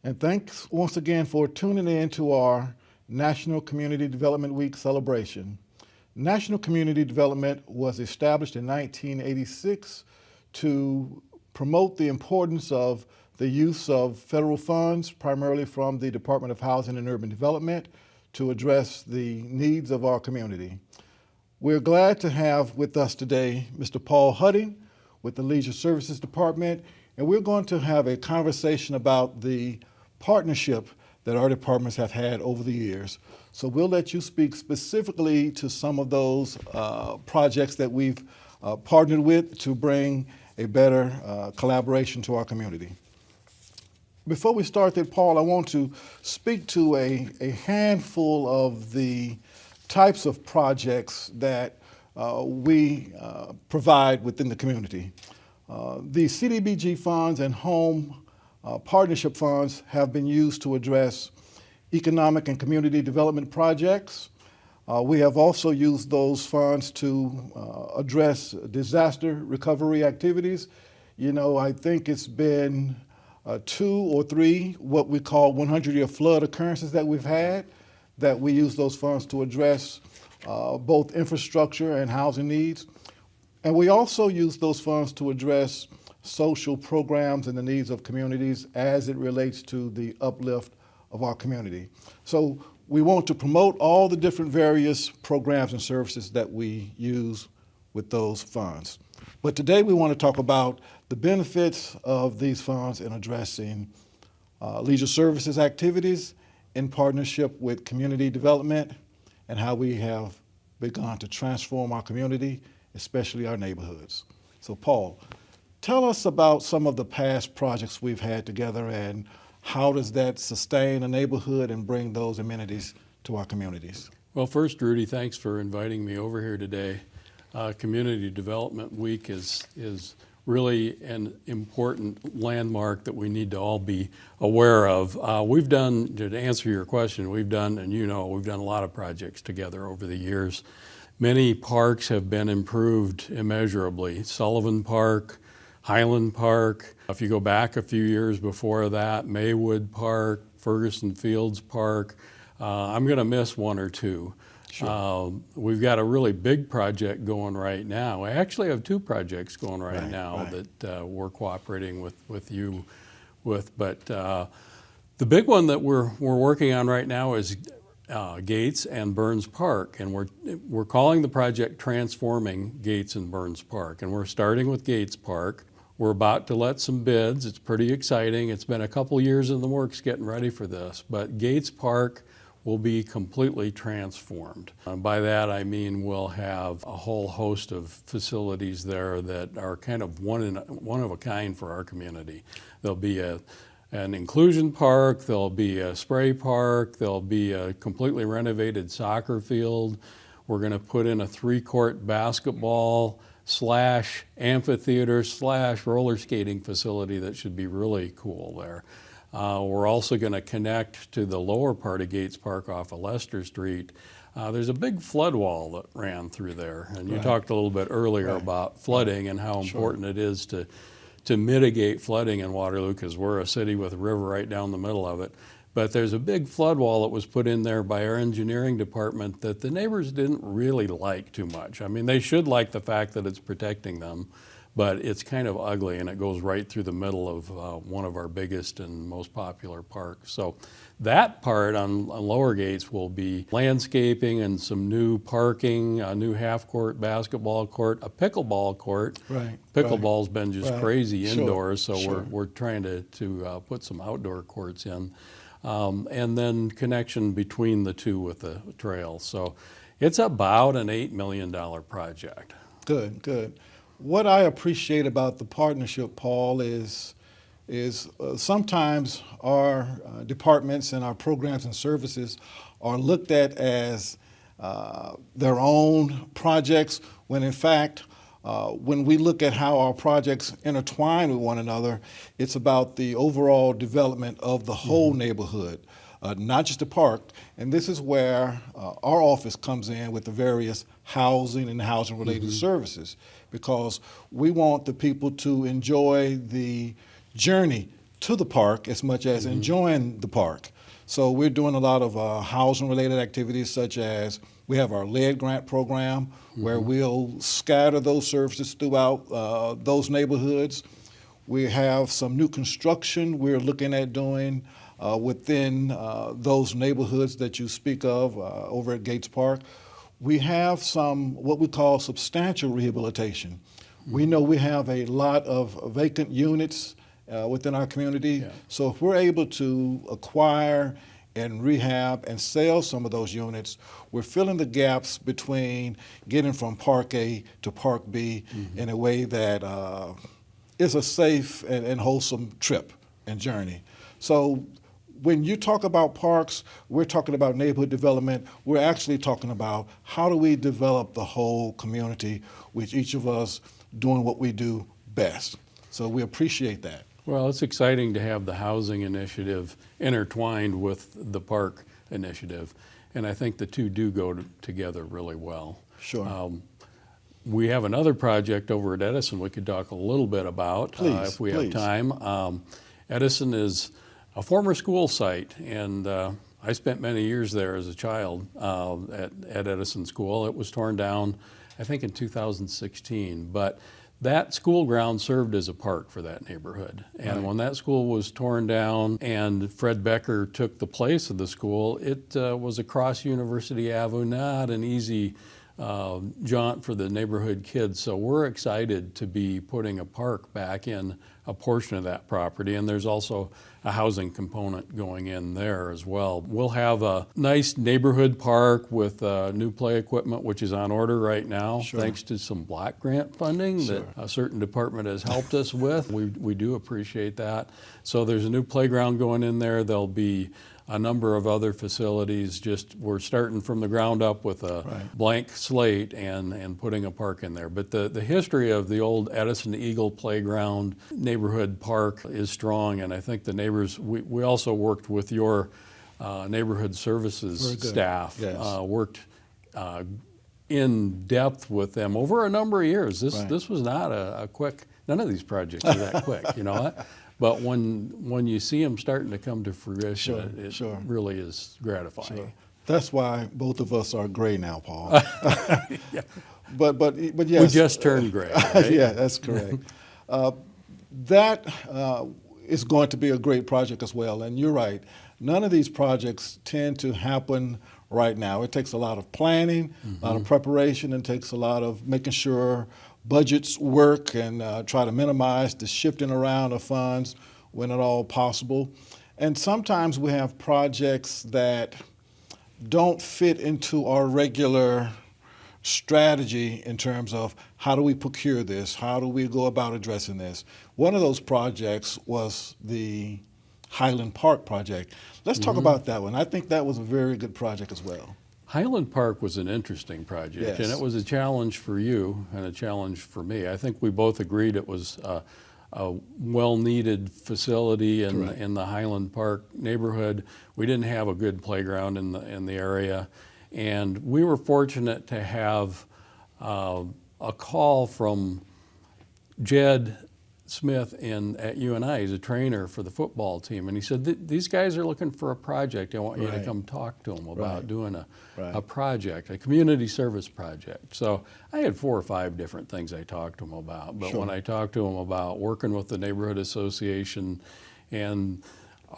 And thanks once again for tuning in to our National Community Development Week celebration. National Community Development was established in 1986 to promote the importance of the use of federal funds, primarily from the Department of Housing and Urban Development, to address the needs of our community. We're glad to have with us today Mr. Paul Hudding with the Leisure Services Department, and we're going to have a conversation about the partnership that our departments have had over the years. So we'll let you speak specifically to some of those projects that we've partnered with to bring a better collaboration to our community. Before we start that, Paul, I want to speak to a handful of the types of projects that we provide within the community. The CDBG funds and home partnership funds have been used to address economic and community development projects. We have also used those funds to address disaster recovery activities. You know, I think it's been 2 or 3 what we call 100-year flood occurrences that we've had, that we use those funds to address both infrastructure and housing needs. And we also use those funds to address social programs and the needs of communities as it relates to the uplift of our community. So we want to promote all the different various programs and services that we use with those funds. But today we want to talk about the benefits of these funds in addressing leisure services activities in partnership with community development and how we have begun to transform our community, especially our neighborhoods. So Paul, tell us about some of the past projects we've had together and how does that sustain a neighborhood and bring those amenities to our communities? Well, first, Rudy, thanks for inviting me over here today. Community Development Week is really an important landmark that we need to all be aware of. We've done, to answer your question, we've done a lot of projects together over the years. Many parks have been improved immeasurably. Sullivan Park, Highland Park. If you go back a few years before that, Maywood Park, Ferguson Fields Park. I'm going to miss 1 or 2. Sure. We've got a really big project going right now. I actually have 2 projects going right now that we're cooperating with you with. But the big one that we're working on right now is Gates and Burns Park, and we're calling the project Transforming Gates and Burns Park, and we're starting with Gates Park. We're about to let some bids. It's pretty exciting. It's been a couple years in the works getting ready for this, but Gates Park will be completely transformed. By that I mean we'll have a whole host of facilities there that are kind of one of a kind for our community. There'll be an inclusion park, there'll be a spray park, there'll be a completely renovated soccer field. We're going to put in a 3-court basketball / amphitheater / roller skating facility that should be really cool there. We're also going to connect to the lower part of Gates Park off of Lester Street. There's a big flood wall that ran through there, and you talked a little bit earlier about flooding and how important it is to mitigate flooding in Waterloo, because we're a city with a river right down the middle of it. But there's a big flood wall that was put in there by our engineering department that the neighbors didn't really like too much. I mean, they should like the fact that it's protecting them, but it's kind of ugly and it goes right through the middle of one of our biggest and most popular parks. So that part on Lower Gates will be landscaping and some new parking, a new half-court basketball court, a pickleball court. Pickleball's been just crazy indoors, so we're trying to put some outdoor courts in. And then connection between the two with the trail. So it's about an $8 million project. Good. What I appreciate about the partnership, Paul, is sometimes our departments and our programs and services are looked at as their own projects, when in fact, when we look at how our projects intertwine with one another, it's about the overall development of the whole neighborhood, not just the park. And this is where our office comes in with the various housing and housing-related services, because we want the people to enjoy the journey to the park as much as enjoying the park. So we're doing a lot of housing-related activities, such as we have our lead grant program, where we'll scatter those services throughout those neighborhoods. We have some new construction we're looking at doing within those neighborhoods that you speak of over at Gates Park. We have some what we call substantial rehabilitation. We know we have a lot of vacant units within our community. Yeah. So if we're able to acquire and rehab and sell some of those units, we're filling the gaps between getting from Park A to Park B in a way that is a safe and wholesome trip and journey. So when you talk about parks, we're talking about neighborhood development. We're actually talking about how do we develop the whole community, with each of us doing what we do best. So we appreciate that. Well, it's exciting to have the housing initiative intertwined with the park initiative, and I think the two do go together really well. Sure. We have another project over at Edison we could talk a little bit about if we have time. Edison is a former school site, and I spent many years there as a child at Edison School. It was torn down, I think, in 2016, but that school ground served as a park for that neighborhood. And when that school was torn down and Fred Becker took the place of the school, it was across University Avenue, not an easy jaunt for the neighborhood kids. So we're excited to be putting a park back in a portion of that property, and there's also a housing component going in there as well. We'll have a nice neighborhood park with new play equipment, which is on order right now, thanks to some block grant funding that a certain department has helped us with. We do appreciate that. So there's a new playground going in there. There'll be a number of other facilities. Just we're starting from the ground up with a blank slate and putting a park in there. But the history of the old Edison Eagle Playground neighborhood park is strong, and I think the neighbors, we also worked with your neighborhood services staff, worked in depth with them over a number of years. This was not a quick, none of these projects are that quick, you know what? But when you see them starting to come to fruition, it really is gratifying. Sure. That's why both of us are gray now, Paul. But yes. We just turned gray. Right? Yeah, that's correct. That is going to be a great project as well. And you're right. None of these projects tend to happen right now. It takes a lot of planning, a lot of preparation, and takes a lot of making sure budgets work and try to minimize the shifting around of funds when at all possible. And sometimes we have projects that don't fit into our regular strategy in terms of how do we procure this, how do we go about addressing this. One of those projects was the Highland Park project. Let's talk about that one. I think that was a very good project as well. Highland Park was an interesting project, and it was a challenge for you and a challenge for me. I think we both agreed it was a well-needed facility in the Highland Park neighborhood. We didn't have a good playground in the area, and we were fortunate to have a call from Jed Smith at UNI. He's a trainer for the football team, and he said, these guys are looking for a project. I want you to come talk to them about doing a project, a community service project. So I had 4 or 5 different things I talked to him about, but when I talked to him about working with the neighborhood association and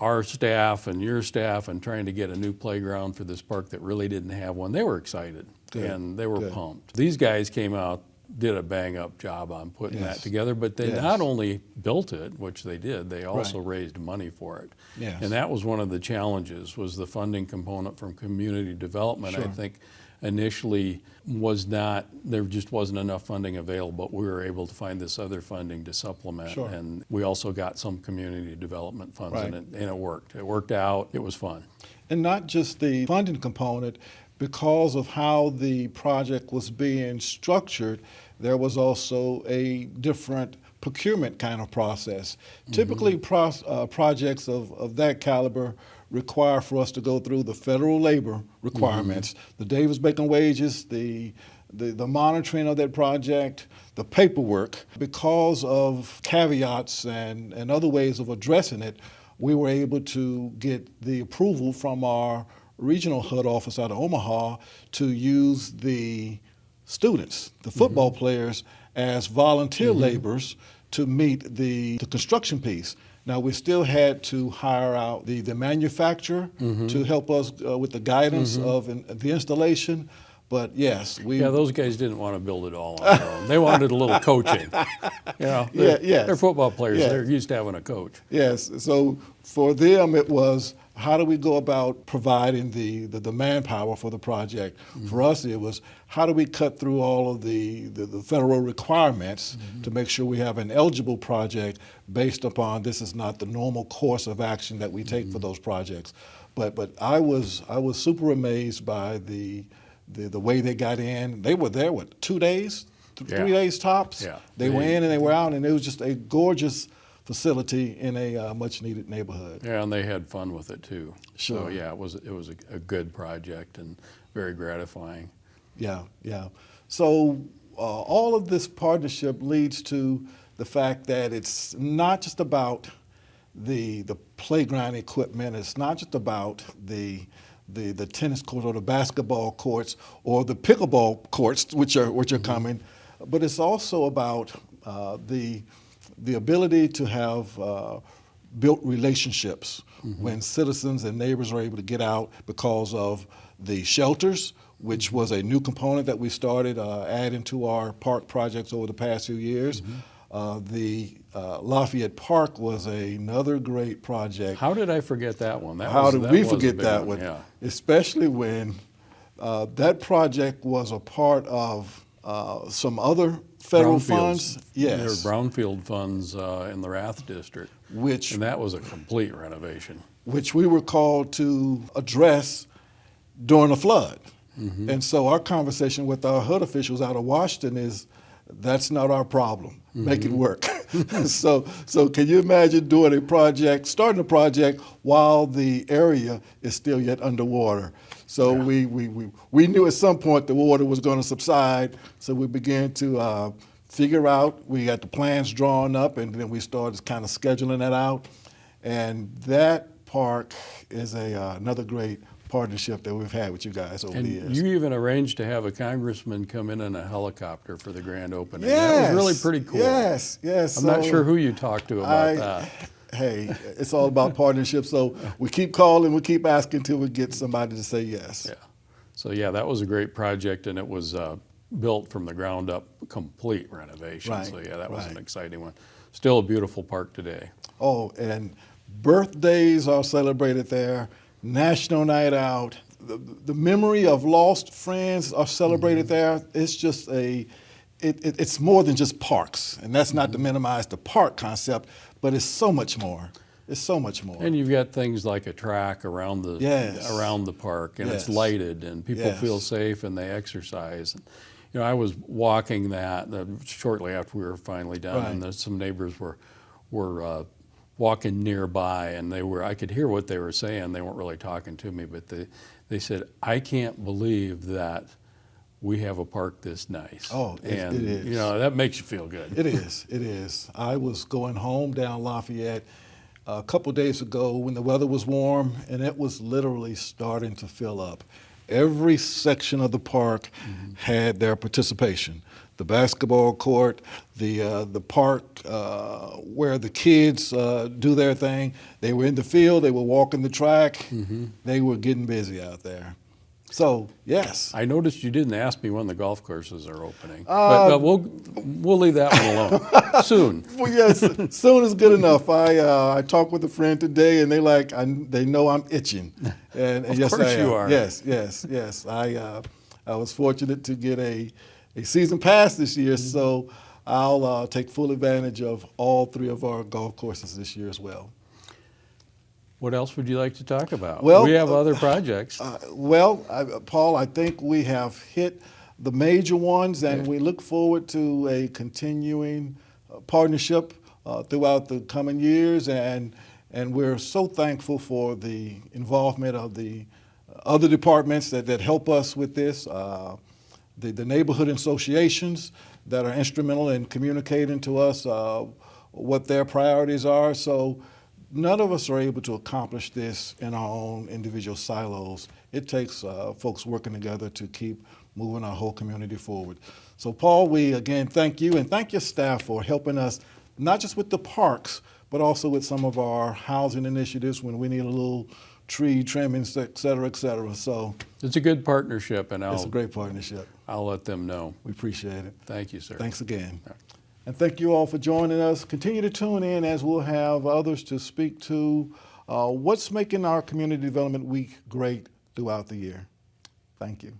our staff and your staff and trying to get a new playground for this park that really didn't have one, they were excited and they were pumped. These guys came out, did a bang-up job on putting that together, but they not only built it, which they did, they also raised money for it. And that was one of the challenges, was the funding component from community development. I think initially there just wasn't enough funding available, but we were able to find this other funding to supplement, and we also got some community development funds in it, and it worked. It worked out, it was fun. And not just the funding component, because of how the project was being structured, there was also a different procurement kind of process. Typically, projects of that caliber require for us to go through the federal labor requirements, the Davis-Bacon wages, the the monitoring of that project, the paperwork. Because of caveats and other ways of addressing it, we were able to get the approval from our regional HUD office out of Omaha to use the students, the football players, as volunteer laborers to meet the construction piece. Now, we still had to hire out the manufacturer to help us with the guidance of the installation. But yes, Yeah, those guys didn't want to build it all on their own. They wanted a little coaching. You know, they're football players. Yes. They're used to having a coach. Yes, so for them it was, how do we go about providing the manpower for the project? For us it was, how do we cut through all of the federal requirements to make sure we have an eligible project based upon this is not the normal course of action that we take for those projects. But I was super amazed by the way they got in. They were there, 2 days? 3 days tops? Yeah. They were in and they were out, and it was just a gorgeous facility in a much needed neighborhood. Yeah, and they had fun with it too. Sure. So yeah, it was a good project and very gratifying. Yeah, yeah. So all of this partnership leads to the fact that it's not just about the playground equipment. It's not just about the tennis court or the basketball courts or the pickleball courts, which are coming, but it's also about the ability to have built relationships when citizens and neighbors are able to get out because of the shelters, which was a new component that we started adding to our park projects over the past few years. The Lafayette Park was another great project. How did I forget that one? How did we was a forget big that one? Yeah. Especially when that project was a part of some other federal funds. There were Yes, brownfield funds in the Rath District, which and that was a complete renovation. we were called to address during a flood. And so our conversation with our HUD officials out of Washington is, that's not our problem. Make it work. So can you imagine doing starting a project while the area is still yet underwater? So we knew at some point the water was going to subside, so we began to figure out, we got the plans drawn up, and then we started kind of scheduling that out. And that park is another great partnership that we've had with you guys over the years. You even arranged to have a congressman come in a helicopter for the grand opening. Yes, That was really pretty cool. Yes. I'm not sure who you talked to about that. Hey, it's all about partnership. So we keep calling, we keep asking until we get somebody to say yes. Yeah. So yeah, that was a great project, and it was built from the ground up, complete renovation. Right, So yeah, that was an right. exciting one. Still a beautiful park today. Oh, and birthdays are celebrated there. National Night Out. The memory of lost friends are celebrated there. It's just it's more than just parks, and that's not to minimize the park concept, but it's so much more. It's so much more. And you've got things like a track around the park, and it's Yes. lighted, and people Yes. feel safe and they exercise. And, you know, I was walking that shortly after we were finally done, Right. and some neighbors were walking nearby, and I could hear what they were saying. They weren't really talking to me, but they said, "I can't believe that we have a park this nice." Oh, it is. You know, that makes you feel good. It is. It is. I was going home down Lafayette a couple days ago when the weather was warm, and it was literally starting to fill up. Every section of the park had their participation. The basketball court, the park where the kids do their thing. They were in the field. They were walking the track. They were getting busy out there. So yes. I noticed you didn't ask me when the golf courses are opening, but we'll leave that one alone. Soon. Well, yes, soon is good enough. I talked with a friend today, and they know I'm itching. And Of yes, course I am. you are. Yes. I was fortunate to get a season pass this year, so I'll take full advantage of all 3 of our golf courses this year as well. What else would you like to talk about? Well, we have other projects. Paul, I think we have hit the major ones, and Okay. we look forward to a continuing partnership throughout the coming years, and we're so thankful for the involvement of the other departments that help us with this. the neighborhood associations that are instrumental in communicating to us what their priorities are. So none of us are able to accomplish this in our own individual silos. It takes folks working together to keep moving our whole community forward. So Paul, we again thank you and thank your staff for helping us, not just with the parks, but also with some of our housing initiatives when we need a little tree trimmings, et cetera, et cetera. So It's a good partnership, and it's a great partnership. I'll let them know. We appreciate it. Thank you, sir. Thanks again. And thank you all for joining us. Continue to tune in as we'll have others to speak to what's making our Community Development Week great throughout the year. Thank you.